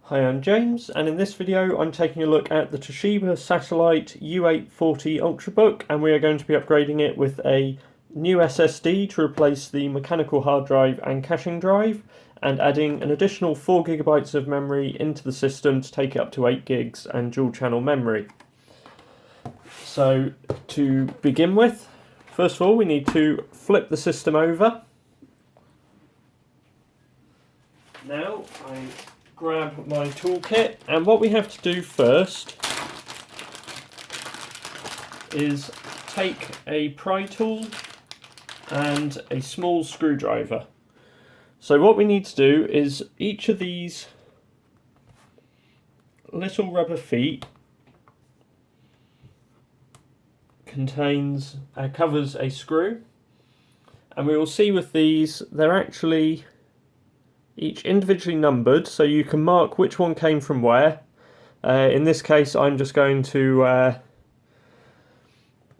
Hi, I'm James, and in this video I'm taking a look at the Toshiba Satellite U840 Ultrabook, and we are going to be upgrading it with a new SSD to replace the mechanical hard drive and caching drive, and adding an additional 4 GB of memory into the system to take it up to 8 gigs and dual channel memory. So to begin with, first of all we need to flip the system over. Now I grab my toolkit, and what we have to do first is take a pry tool and a small screwdriver. So what we need to do is each of these little rubber feet covers a screw, and we will see with these they're actually each individually numbered, so you can mark which one came from where. In this case I'm just going to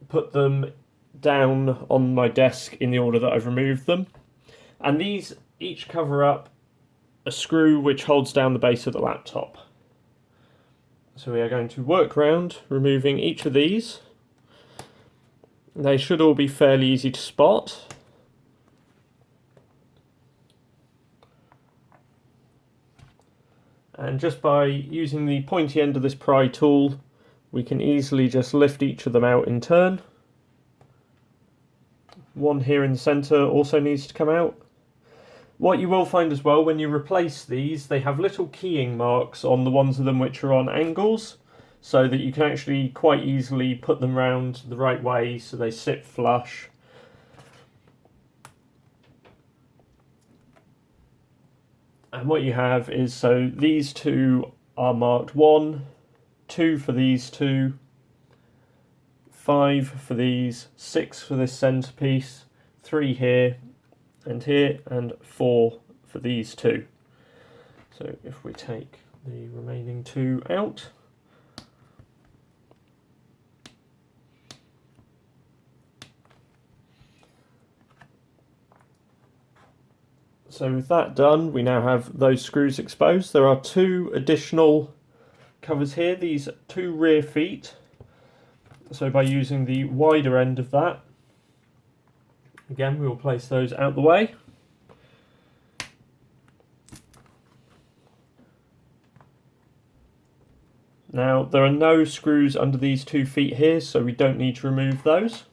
put them down on my desk in the order that I've removed them, and these each cover up a screw which holds down the base of the laptop. So we are going to work around removing each of these. They should all be fairly easy to spot. And just by using the pointy end of this pry tool, we can easily just lift each of them out in turn. One here in the centre also needs to come out. What you will find as well when you replace these, they have little keying marks on the ones of them which are on angles, so that you can actually quite easily put them round the right way so they sit flush. And what you have is, so these two are marked 1, 2 for these two, 5 for these, 6 for this centerpiece, 3 here, and 4 for these two. So if we take the remaining 2 out, so with that done, we now have those screws exposed. There are 2 additional covers here, these 2 rear feet. So by using the wider end of that, again we will place those out the way. Now there are no screws under these 2 feet here, so we don't need to remove those.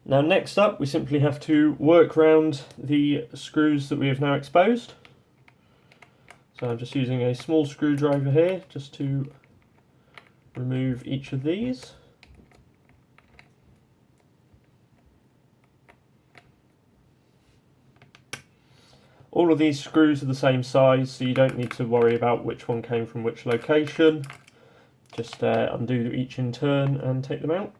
Now next up we simply have to work around the screws that we have now exposed. So I'm just using a small screwdriver here just to remove each of these. All of these screws are the same size, so you don't need to worry about which one came from which location. Just undo each in turn and take them out.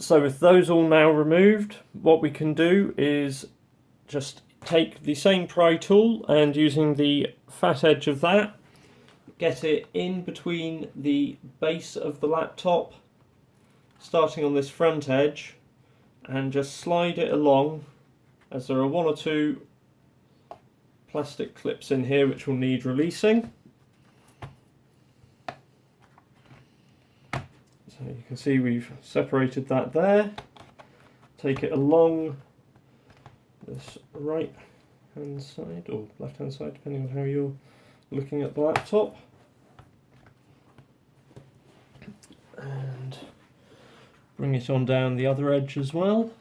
So with those all now removed, what we can do is just take the same pry tool and, using the fat edge of that, get it in between the base of the laptop, starting on this front edge, and just slide it along, as there are 1 or 2 plastic clips in here which will need releasing. So you can see we've separated that there. Take it along this right hand side, or left hand side depending on how you're looking at the laptop, and bring it on down the other edge as well.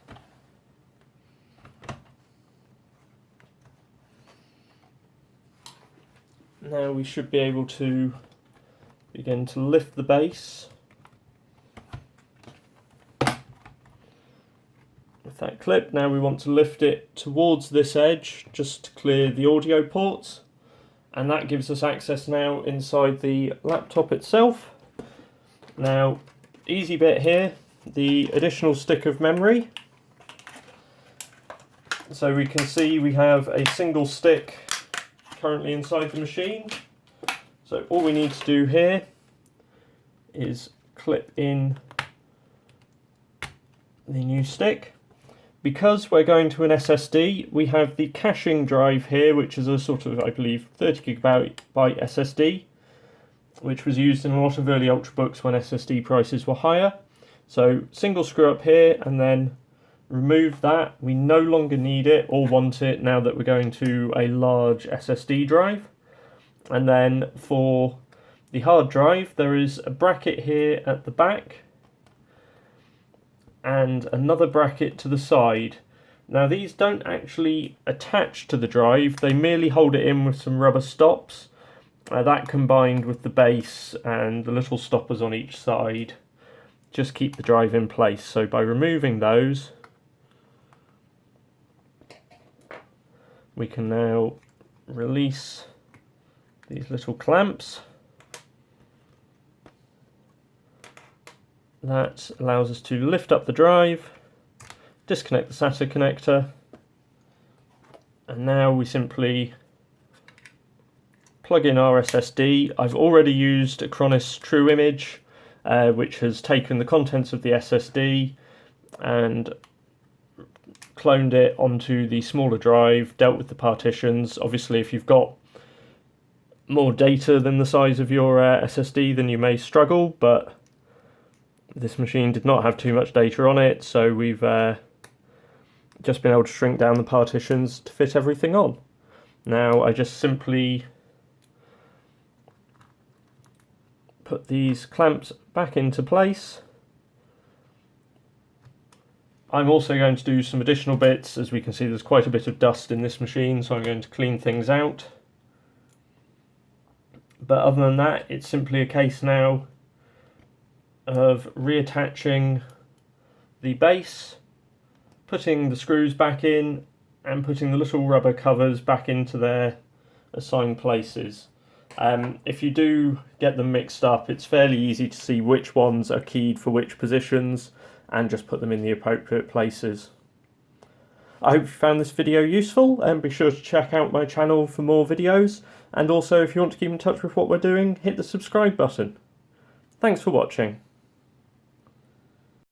Now we should be able to begin to lift the base with that clip. Now we want to lift it towards this edge just to clear the audio ports, and that gives us access now inside the laptop itself. Now, easy bit here, the additional stick of memory. So we can see we have a single stick currently inside the machine. So all we need to do here is clip in the new stick. Because we're going to an SSD, we have the caching drive here, which is a sort of, I believe, 30 gigabyte SSD, which was used in a lot of early Ultrabooks when SSD prices were higher. So single screw up here and then remove that. We no longer need it or want it now that we're going to a large SSD drive. And then for the hard drive, there is a bracket here at the back and another bracket to the side. Now these don't actually attach to the drive, they merely hold it in with some rubber stops. That combined with the base and the little stoppers on each side just keep the drive in place. So by removing those, we can now release these little clamps. That allows us to lift up the drive, disconnect the SATA connector, and now we simply plug in our SSD. I've already used Acronis TrueImage, which has taken the contents of the SSD and cloned it onto the smaller drive, dealt with the partitions. Obviously, if you've got more data than the size of your SSD, then you may struggle, but this machine did not have too much data on it, so we've just been able to shrink down the partitions to fit everything on. Now I just simply put these clamps back into place. I'm also going to do some additional bits. As we can see, there's quite a bit of dust in this machine, so I'm going to clean things out. But other than that, it's simply a case now of reattaching the base, putting the screws back in, and putting the little rubber covers back into their assigned places. If you do get them mixed up, it's fairly easy to see which ones are keyed for which positions and just put them in the appropriate places. I hope you found this video useful, and be sure to check out my channel for more videos, and also if you want to keep in touch with what we're doing, hit the subscribe button. Thanks for watching.